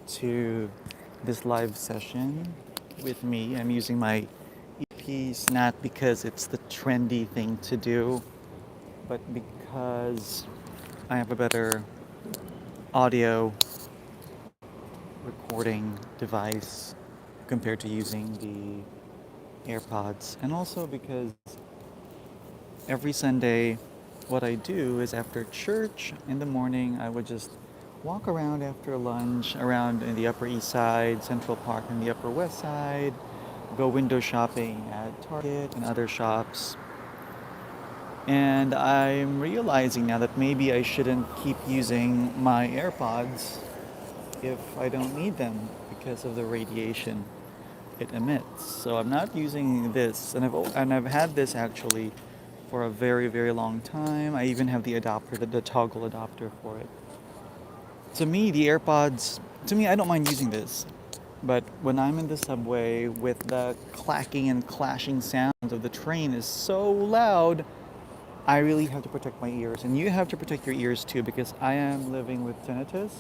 to this live session with me. I'm using my earpiece not because it's the trendy thing to do, but because I have a better audio recording device compared to using the AirPods. And also because every Sunday, what I do is after church in the morning, I would just walk around after lunch around in the Upper East Side, Central Park, and the Upper West Side, go window shopping at Target and other shops. And I'm realizing now that maybe I shouldn't keep using my AirPods if I don't need them because of the radiation it emits. So I'm not using this, and I've had this actually for a very very long time. I even have the adapter, the toggle adapter for it. To me, the AirPods, to me, I don't mind using this, but when I'm in the subway with the clacking and clashing sounds of the train is so loud, I really have to protect my ears, and you have to protect your ears too because I am living with tinnitus.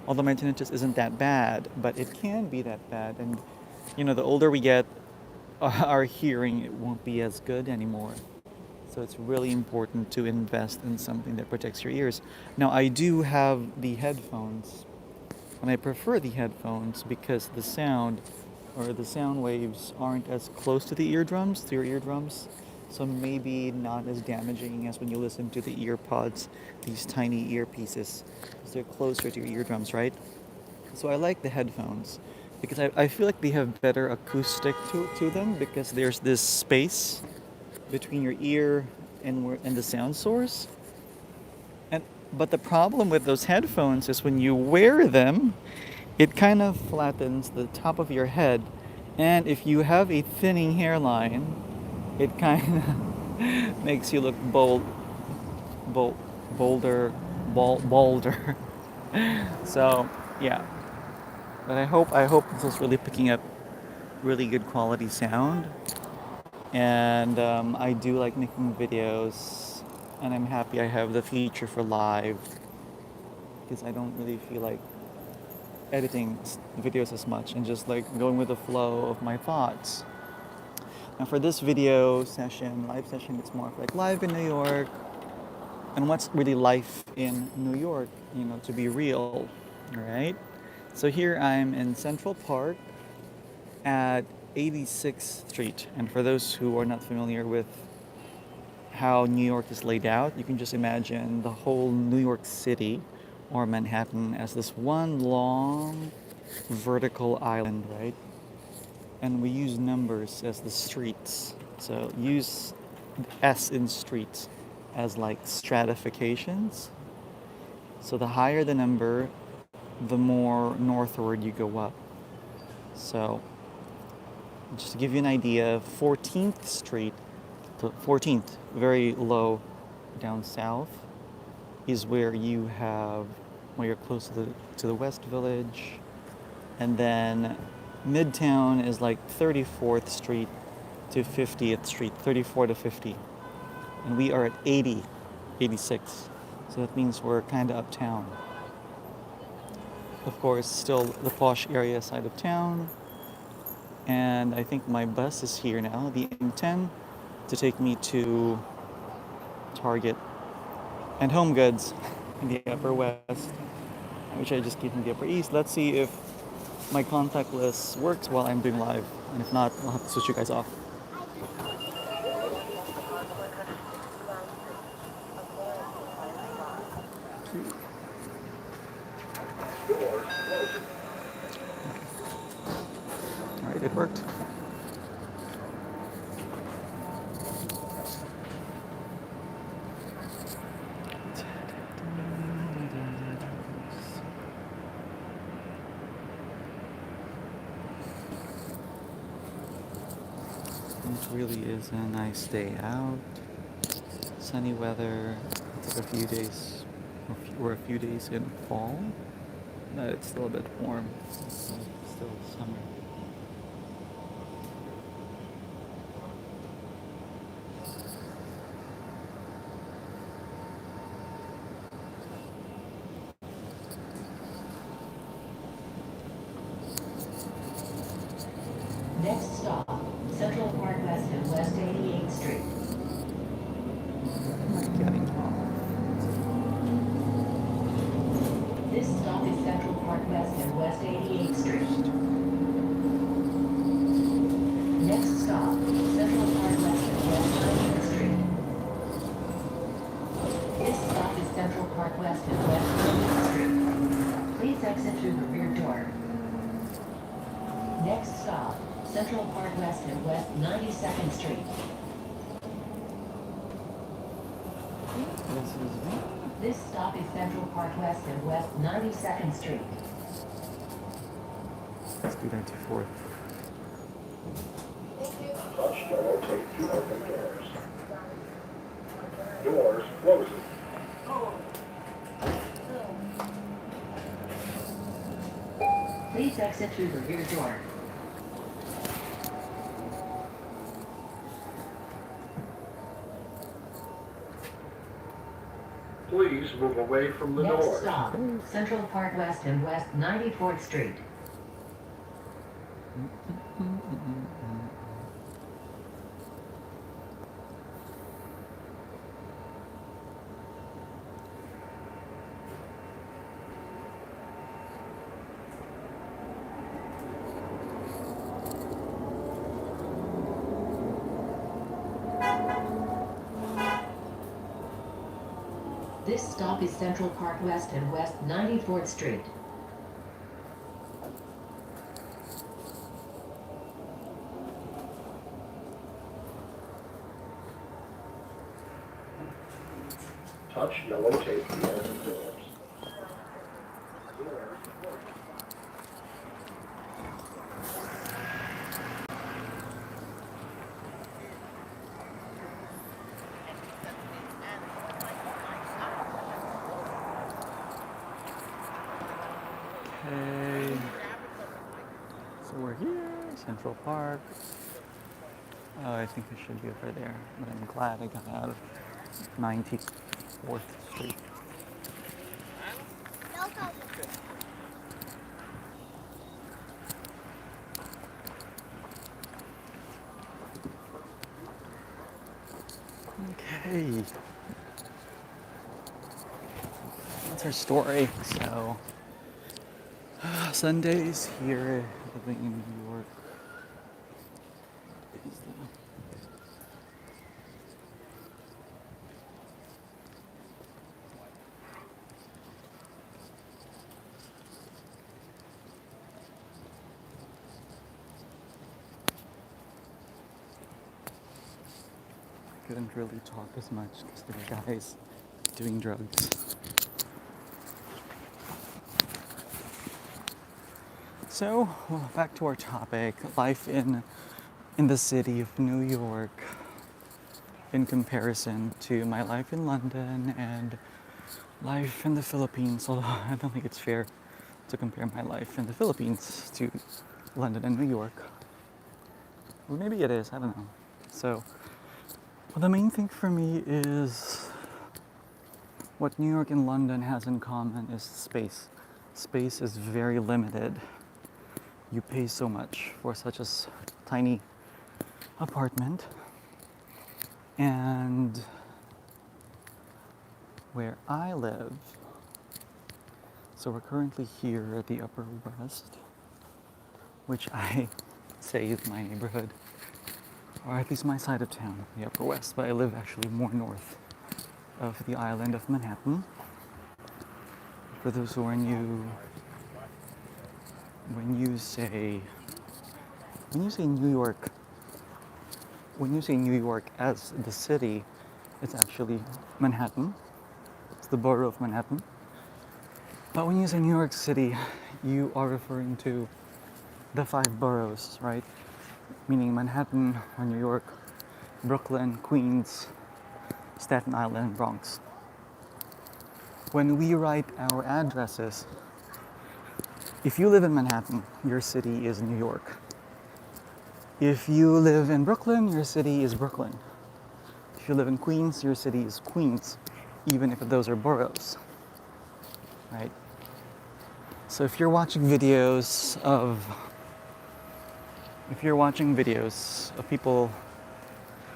Although my tinnitus isn't that bad, but it can be that bad, and the older we get, our hearing it won't be as good anymore. So it's really important to invest in something that protects your ears. Now I do have the headphones, and I prefer the headphones because the sound or the sound waves aren't as close to the eardrums, to your eardrums. So maybe not as damaging as when you listen to the earpods, these tiny earpieces, because they're closer to your eardrums, right? So I like the headphones because I feel like they have better acoustic to them because there's this space between your ear and the sound source. And but the problem with those headphones is when you wear them, it kind of flattens the top of your head, and if you have a thinning hairline, it kind of makes you look bold, bolder, balder. So yeah, but I hope this is really picking up really good quality sound, and I do like making videos, and I'm happy I have the feature for live because I don't really feel like editing videos as much and just like going with the flow of my thoughts. Now for this video session, live session, it's more of like live in New York and what's really life in New York, to be real, right? So here I'm in Central Park at 86th Street. And for those who are not familiar with how New York is laid out, you can just imagine the whole New York City or Manhattan as this one long vertical island, right? And we use numbers as the streets. So use S in streets as like stratifications. So the higher the number, the more northward you go up. So just to give you an idea, 14th Street, the 14th, very low down south, is where you're close to the West Village, and then Midtown is like 34th Street to 50th Street, 34 to 50, and we are at 80, 86. So that means we're kind of uptown. Of course, still the posh area side of town, and I think my bus is here now, the M10, to take me to Target and Home Goods in the Upper West, which I just keep in the Upper East. Let's see if my contactless works while I'm doing live, and if not, I'll have to switch you guys off. All right, it worked. It really is a nice day out. Sunny weather. It's like a few days, or a few days in fall. But it's still a bit warm. It's still summer. Next stop, Central Park West and West 92nd Street. This is me. This stop is Central Park West and West 92nd Street. Let's do 94th. Touch yellow tape to open doors. Doors closing. Please exit through the rear door. Please move away from the Next doors. stop, Central Park West and West 94th Street. This stop is Central Park West and West 94th Street. Touch yellow tape to open doors. Okay. So we're here, Central Park. Oh, I think I should be over there, but I'm glad I got out of 94th Street. Okay. That's our story. So, Sundays here living in New York. Is the couldn't really talk as much because there were guys doing drugs. So, well, back to our topic, life in the city of New York in comparison to my life in London and life in the Philippines, although I don't think it's fair to compare my life in the Philippines to London and New York. Or maybe it is, I don't know. So, well, the main thing for me is what New York and London has in common is space. Space is very limited. You pay so much for such a tiny apartment. And where I live, so we're currently here at the Upper West, which I say is my neighborhood, or at least my side of town, the Upper West, but I live actually more north of the island of Manhattan. For those who are new, when you say New York, when you say New York as the city, it's actually Manhattan. It's the borough of Manhattan. But when you say New York City, you are referring to the 5 boroughs, right? Meaning Manhattan or New York, Brooklyn, Queens, Staten Island, Bronx. When we write our addresses, if you live in Manhattan, your city is New York. If you live in Brooklyn, your city is Brooklyn. If you live in Queens, your city is Queens, even if those are boroughs, right? So if you're watching videos of people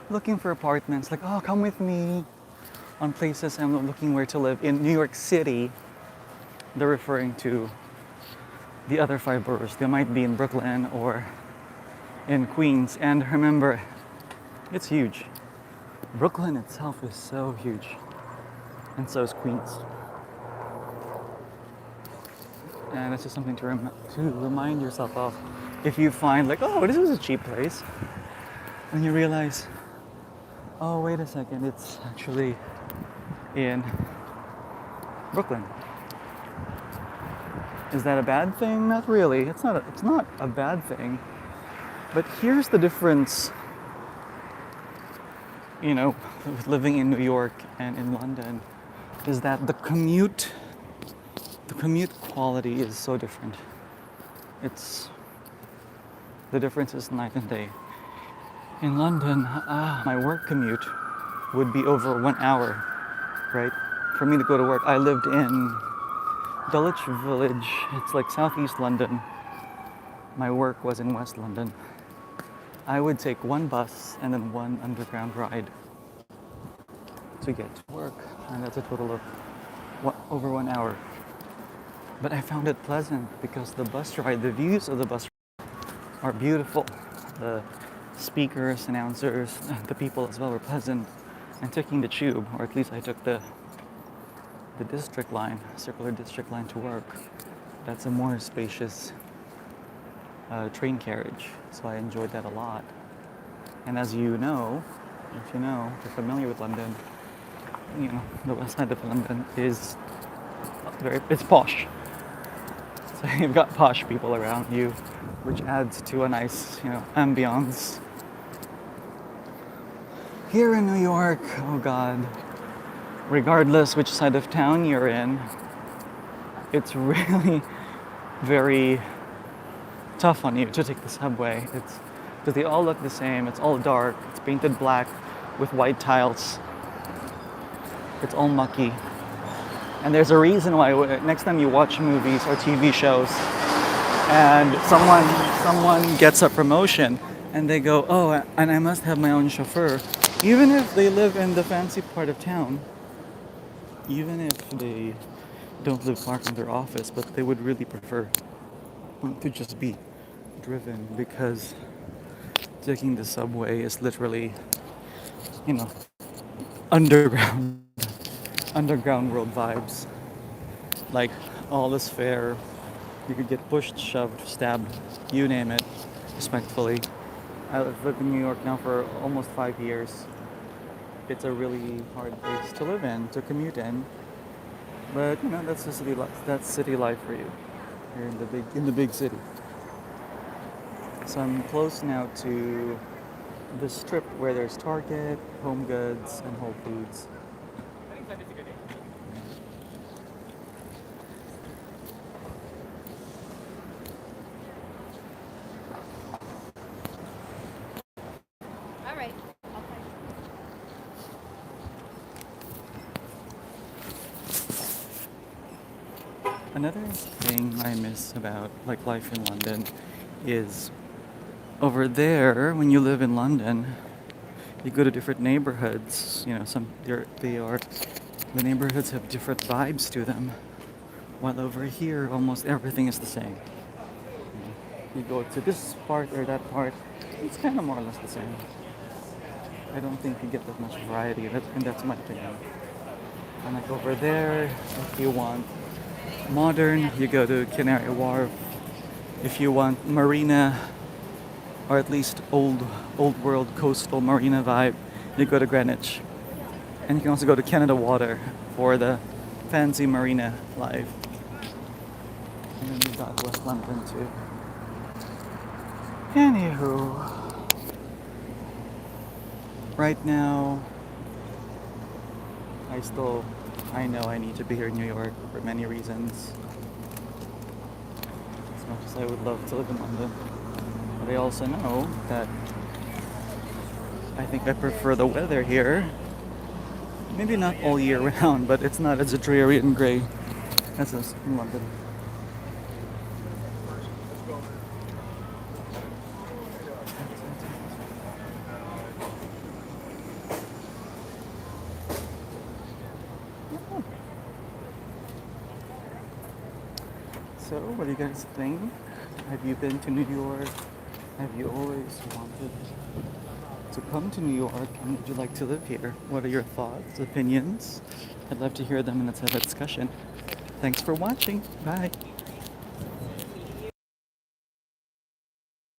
looking for apartments, like, oh, come with me on places I'm looking where to live in New York City, they're referring to the other 5 boroughs. They might be in Brooklyn or in Queens. And remember, it's huge. Brooklyn itself is so huge. And so is Queens. And it's just something to remind yourself of if you find like, oh, this is a cheap place, and you realize, oh, wait a second, it's actually in Brooklyn. Is that a bad thing? Not really. It's not a bad thing. But here's the difference, with living in New York and in London, is that the commute quality is so different. It's the difference is night and day. In London, my work commute would be over 1 hour, right? For me to go to work, I lived in Dulwich Village. It's like southeast London. My work was in West London. I would take one bus and then one underground ride to get to work, and that's a total of over 1 hour. But I found it pleasant because the bus ride, the views of the bus are beautiful. The speakers, announcers, the people as well were pleasant. And taking the tube, or at least I took the district line, circular district line to work. That's a more spacious train carriage, so I enjoyed that a lot. And as you know, if you're familiar with London, the west side of London is it's posh. So you've got posh people around you, which adds to a nice, ambiance. Here in New York, oh God, regardless which side of town you're in, it's really very tough on you to take the subway. It's because they all look the same. It's all dark. It's painted black with white tiles. It's all mucky. And there's a reason why next time you watch movies or TV shows and someone gets a promotion and they go, oh, and I must have my own chauffeur. Even if they live in the fancy part of town, even if they don't live far from their office, but they would really prefer to just be driven, because taking the subway is literally, underground underground world vibes. Like, all is fair. You could get pushed, shoved, stabbed, you name it, respectfully. I've lived in New York now for almost 5 years. It's a really hard place to live in, to commute in. But that's the city life. That's city life for you. You're in the big city. So I'm close now to the strip where there's Target, Home Goods, and Whole Foods. All right. Another thing I miss about life in London is over there, when you live in London, you go to different neighborhoods. The neighborhoods have different vibes to them. While over here, almost everything is the same. You go to this part or that part, it's kind of more or less the same. I don't think you get that much variety, and that's my opinion. And over there, if you want modern, you go to Canary Wharf. If you want marina, or at least old world coastal marina vibe, you go to Greenwich. And you can also go to Canada Water for the fancy marina life. And then you've got West London too. Anywho, right now, I know I need to be here in New York for many reasons. As much as I would love to live in London. But I also know that I think I prefer the weather here. Maybe not all year round, but it's not as dreary and gray as is in London. So, what do you guys think? Have you been to New York? Have you always wanted to come to New York, and would you like to live here? What are your thoughts, opinions? I'd love to hear them, and let's have a discussion. Thanks for watching. Bye.